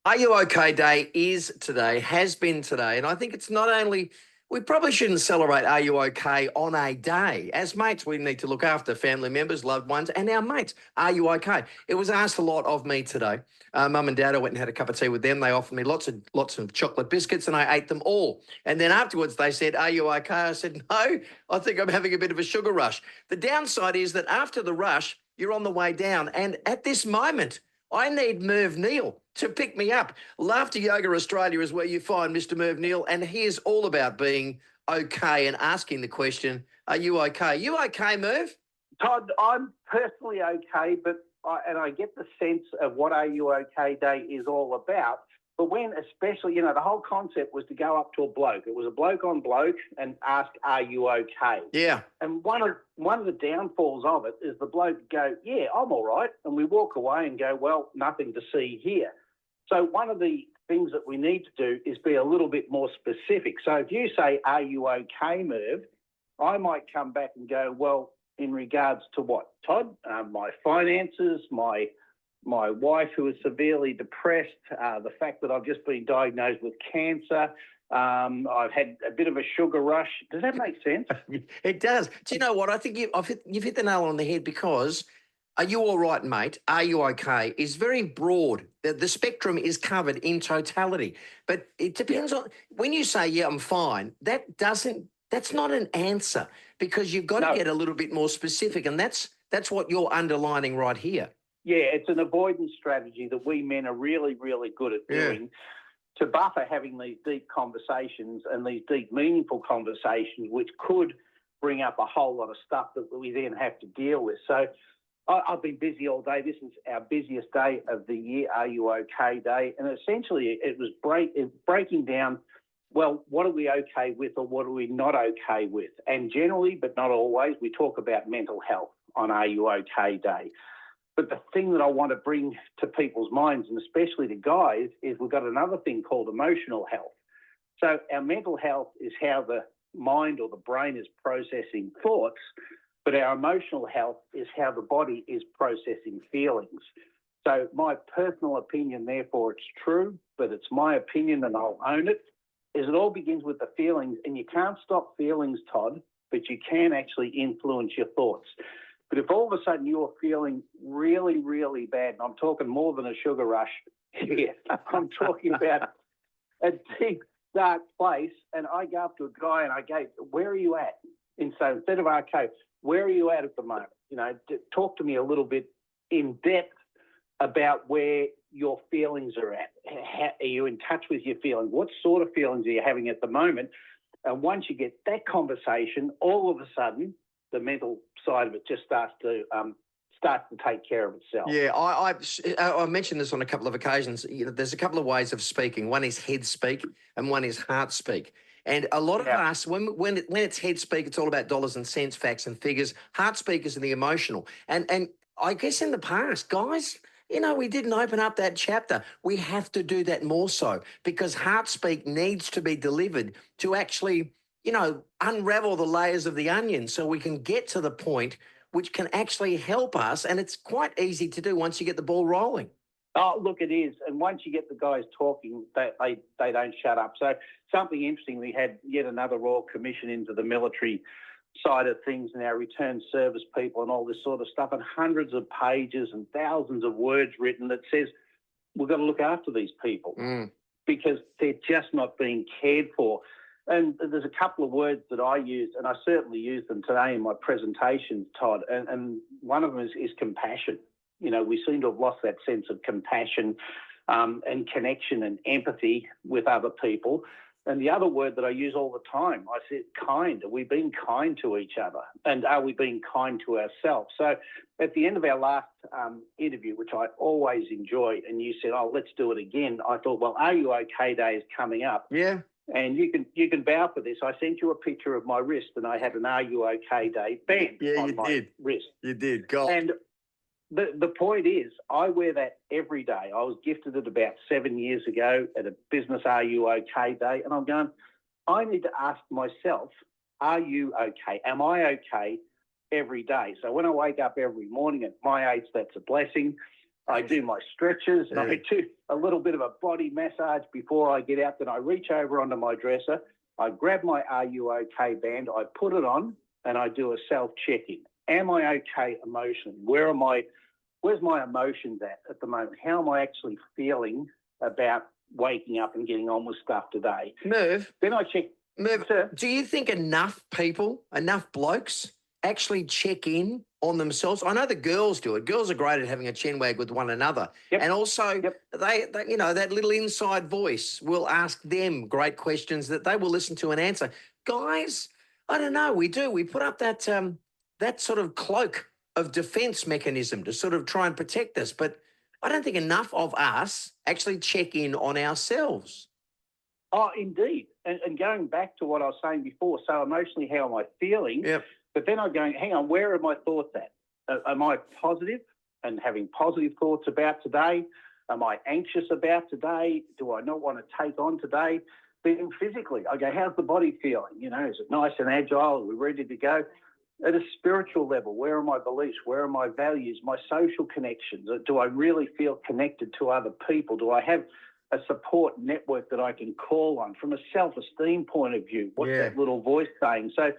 Are You OK Day is today, has been today. And I think it's not only, we probably shouldn't celebrate Are You OK on a day. As mates, we need to look after family members, loved ones, and our mates. Are you OK? It was asked a lot of me today. Mum and Dad, I went and had a cup of tea with them. They offered me lots of chocolate biscuits and I ate them all. And then afterwards they said, "Are you OK?" I said, "No, I think I'm having a bit of a sugar rush." The downside is that after the rush, you're on the way down. And at this moment, I need Merv Neal to pick me up. Laughter Yoga Australia is where you find Mr. Merv Neal, and he is all about being okay and asking the question, are you okay? You okay, Merv? Todd, I'm personally okay, but I get the sense of what Are You OK Day is all about. But when especially, the whole concept was to go up to a bloke. It was a bloke on bloke and ask, "Are you okay?" Yeah. And one of the downfalls of it is the bloke go, "Yeah, I'm all right," and we walk away and go, "Well, nothing to see here." So one of the things that we need to do is be a little bit more specific. So if you say, "Are you okay, Merv?" I might come back and go, "Well, in regards to what, Todd? My finances, my wife who is severely depressed, the fact that I've just been diagnosed with cancer, I've had a bit of a sugar rush." Does that make sense? It does. Do you know what? I think you've hit the nail on the head because "Are you all right, mate? Are you okay?" is very broad. The spectrum is covered in totality. But it depends on, when you say, "Yeah, I'm fine," that's not an answer because you've got to get a little bit more specific. And that's what you're underlining right here. Yeah, it's an avoidance strategy that we men are really, really good at doing to buffer having these deep conversations and these deep, meaningful conversations, which could bring up a whole lot of stuff that we then have to deal with. So I've been busy all day. This is our busiest day of the year, Are You OK Day. And essentially it was breaking down, well, what are we okay with or what are we not okay with? And generally, but not always, we talk about mental health on Are You OK Day. But the thing that I want to bring to people's minds, and especially to guys, is we've got another thing called emotional health. So our mental health is how the mind or the brain is processing thoughts, but our emotional health is how the body is processing feelings. So my personal opinion, therefore it's true, but it's my opinion and I'll own it, is it all begins with the feelings, and you can't stop feelings, Todd, but you can actually influence your thoughts. But if all of a sudden you're feeling really, really bad, and I'm talking more than a sugar rush here, I'm talking about a deep, dark place, and I go up to a guy and I go, "Where are you at?" And so instead of "Okay, where are you at the moment?" Talk to me a little bit in depth about where your feelings are at. How, are you in touch with your feelings? What sort of feelings are you having at the moment? And once you get that conversation, all of a sudden, the mental side of it just starts to take care of itself. Yeah, I mentioned this on a couple of occasions. There's a couple of ways of speaking. One is head speak and one is heart speak. And a lot of us, when it's head speak, it's all about dollars and cents, facts and figures. Heart speak is the emotional. And I guess in the past, guys, we didn't open up that chapter. We have to do that more so because heart speak needs to be delivered to actually, unravel the layers of the onion so we can get to the point which can actually help us. And it's quite easy to do once you get the ball rolling. Oh, look, it is. And once you get the guys talking, they don't shut up. So something interesting, we had yet another Royal Commission into the military side of things and our return service people and all this sort of stuff, and hundreds of pages and thousands of words written that says we've got to look after these people because they're just not being cared for. And there's a couple of words that I use, and I certainly use them today in my presentations, Todd, and one of them is compassion. We seem to have lost that sense of compassion and connection and empathy with other people. And the other word that I use all the time, I said kind. Are we being kind to each other? And are we being kind to ourselves? So at the end of our last interview, which I always enjoy, and you said, "Oh, let's do it again," I thought, well, Are You OK Day is coming up. Yeah. And you can vouch for this. I sent you a picture of my wrist, and I had an Are You OK Day band on my wrist. You did. Go. And the point is, I wear that every day. I was gifted it about 7 years ago at a business Are You OK Day, and I'm going, I need to ask myself, are you okay? Am I okay every day? So when I wake up every morning, at my age, that's a blessing. I do my stretches, and Yeah. I do a little bit of a body massage before I get out. Then I reach over onto my dresser, I grab my RUOK band, I put it on, and I do a self-check-in. Am I okay emotionally? Where's my emotions at the moment? How am I actually feeling about waking up and getting on with stuff today? Merv, Then I check. Merv, Sir? do you think enough people, enough blokes actually check in on themselves? I know the girls do it. Girls are great at having a chin wag with one another. Yep. And also Yep. they, you know, that little inside voice will ask them great questions that they will listen to and answer. Guys, I don't know. We do. We put up that that sort of cloak of defense mechanism to sort of try and protect us. But I don't think enough of us actually check in on ourselves. Oh, indeed. And going back to what I was saying before, so emotionally, how am I feeling? Yep. But then I'm going, hang on, where are my thoughts at? Am I positive and having positive thoughts about today? Am I anxious about today? Do I not want to take on today? Then physically, I go, how's the body feeling? You know, is it nice and agile? Are we ready to go? At a spiritual level, where are my beliefs? Where are my values? My social connections? Do I really feel connected to other people? Do I have a support network that I can call on? From a self-esteem point of view, what's Yeah. that little voice saying? So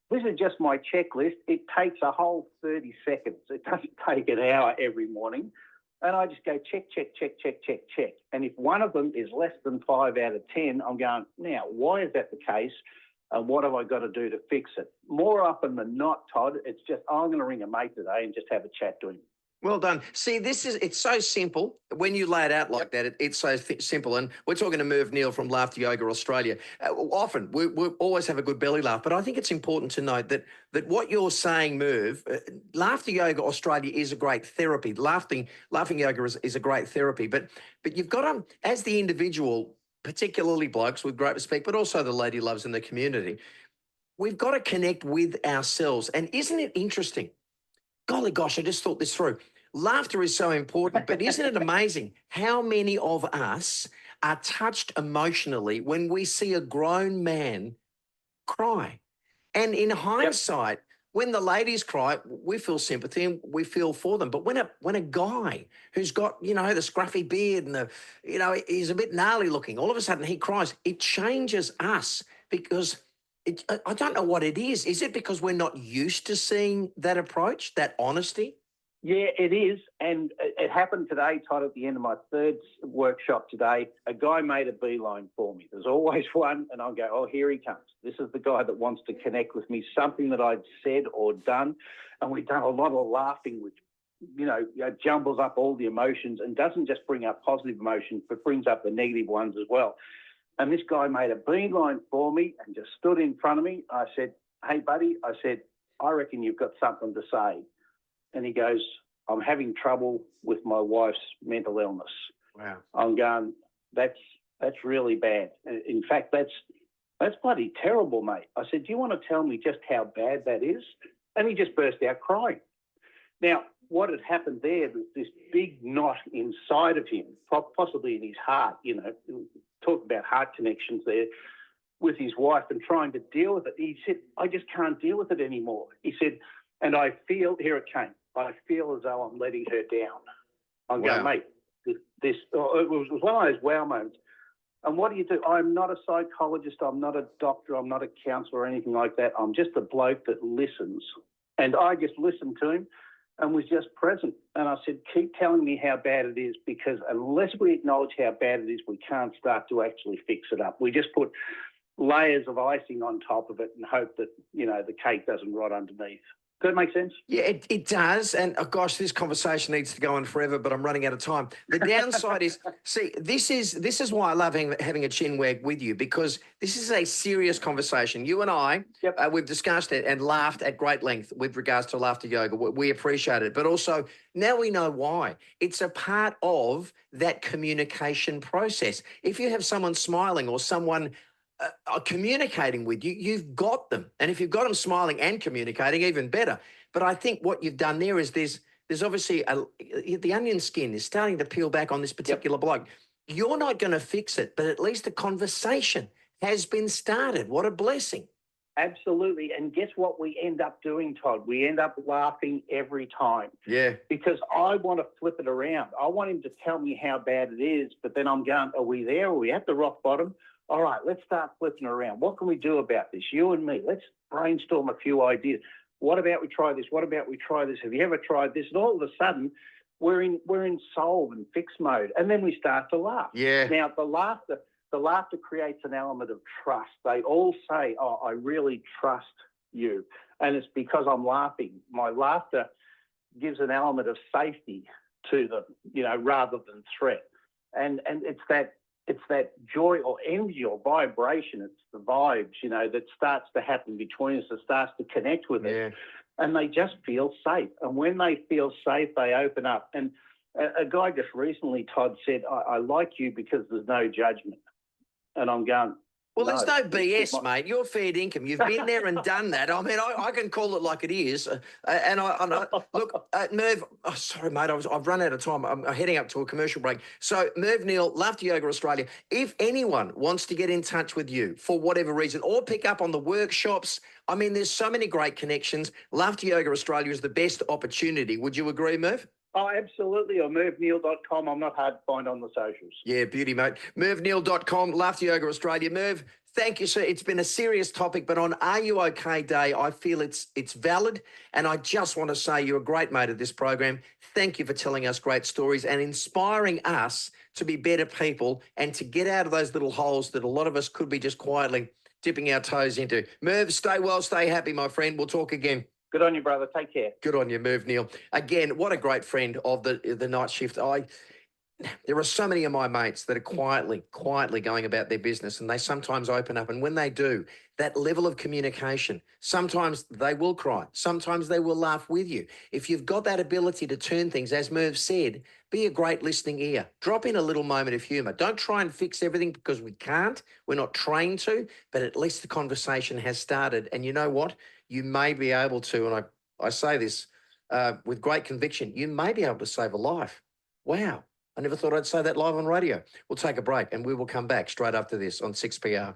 this is just my checklist. It takes a whole 30 seconds. It doesn't take an hour every morning. And I just go check, check, check, check, check, check. And if one of them is less than 5 out of 10, I'm going, now, why is that the case? And what have I got to do to fix it? More often than not, Todd, it's just, I'm going to ring a mate today and just have a chat to him. Well done. See, it's so simple. When you lay it out like that, it's so simple. And we're talking to Merv Neal from Laughter Yoga Australia. Often, we always have a good belly laugh, but I think it's important to note that what you're saying, Merv, Laughter Yoga Australia is a great therapy. Laughing yoga is a great therapy. But you've got to, as the individual, particularly blokes with great respect, but also the lady loves in the community, we've got to connect with ourselves. And isn't it interesting? Golly gosh, I just thought this through. Laughter is so important, but isn't it amazing how many of us are touched emotionally when we see a grown man cry? And in hindsight, when the ladies cry, we feel sympathy and we feel for them. But when a guy who's got, you know, the scruffy beard and he's a bit gnarly looking, all of a sudden he cries, it changes us because I don't know what it is. Is it because we're not used to seeing that approach, that honesty? Yeah, it is. And it happened today, Todd, at the end of my third workshop today. A guy made a beeline for me. There's always one, and I'll go, oh, here he comes. This is the guy that wants to connect with me, something that I'd said or done. And we've done a lot of laughing, which, jumbles up all the emotions and doesn't just bring up positive emotions, but brings up the negative ones as well. And this guy made a beeline for me and just stood in front of me. I said, hey, buddy, I reckon you've got something to say. And he goes, I'm having trouble with my wife's mental illness. Wow. I'm going, that's really bad. In fact, that's bloody terrible, mate. I said, do you want to tell me just how bad that is? And he just burst out crying. Now, what had happened there was this big knot inside of him, possibly in his heart, talk about heart connections there with his wife and trying to deal with it. He said, I just can't deal with it anymore. He said, and I feel, here it came, I feel as though I'm letting her down. I'm going, mate, it was one of those wow moments. And what do you do? I'm not a psychologist. I'm not a doctor. I'm not a counsellor or anything like that. I'm just a bloke that listens. And I just listened to him and was just present. And I said, keep telling me how bad it is, because unless we acknowledge how bad it is, we can't start to actually fix it up. We just put layers of icing on top of it and hope that, the cake doesn't rot underneath. Does that make sense? Yeah, it does. And, gosh, this conversation needs to go on forever, but I'm running out of time. The downside is, see, this is why I love having a chin wag with you, because this is a serious conversation. You and I, we've discussed it and laughed at great length with regards to laughter yoga. We appreciate it. But also, now we know why. It's a part of that communication process. If you have someone smiling or someone communicating with you, you've got them. And if you've got them smiling and communicating, even better. But I think what you've done there is there's obviously the onion skin is starting to peel back on this particular bloke. You're not going to fix it, but at least the conversation has been started. What a blessing. Absolutely. And guess what we end up doing, Todd? We end up laughing every time. Yeah. Because I want to flip it around. I want him to tell me how bad it is, but then I'm going, are we there? Are we at the rock bottom? All right, let's start flipping around. What can we do about this? You and me, let's brainstorm a few ideas. What about we try this? What about we try this? Have you ever tried this? And all of a sudden, we're in solve and fix mode, and then we start to laugh. Yeah. Now, the laughter creates an element of trust. They all say, oh, I really trust you. And it's because I'm laughing. My laughter gives an element of safety to them, rather than threat. And it's that joy or energy or vibration, it's the vibes, that starts to happen between us, that starts to connect with us. And they just feel safe. And when they feel safe, they open up. And a guy just recently, Todd, said, I like you because there's no judgment. And I'm going, well, there's no BS, mate. You're fair income. You've been there and done that. I mean, I can call it like it is. Look, Merv, sorry, mate, I've run out of time. I'm heading up to a commercial break. So, Merv Neal, Laughter Yoga Australia, if anyone wants to get in touch with you for whatever reason or pick up on the workshops, I mean, there's so many great connections. Laughter Yoga Australia is the best opportunity. Would you agree, Merv? Oh, absolutely. Or mervneal.com. I'm not hard to find on the socials. Yeah, beauty, mate. mervneal.com, Laughter Yoga Australia. Merv, thank you, sir. It's been a serious topic, but on Are You OK Day, I feel it's valid, and I just want to say you're a great mate of this program. Thank you for telling us great stories and inspiring us to be better people and to get out of those little holes that a lot of us could be just quietly dipping our toes into. Merv, stay well, stay happy, my friend. We'll talk again. Good on you, brother. Take care. Good on you, Merv Neal. Again, what a great friend of the night shift. There are so many of my mates that are quietly going about their business, and they sometimes open up. And when they do, that level of communication, sometimes they will cry. Sometimes they will laugh with you. If you've got that ability to turn things, as Merv said, be a great listening ear. Drop in a little moment of humour. Don't try and fix everything because we can't. We're not trained to, but at least the conversation has started. And you know what? You may be able to, and I say this with great conviction, you may be able to save a life. Wow. I never thought I'd say that live on radio. We'll take a break and we will come back straight after this on 6PR.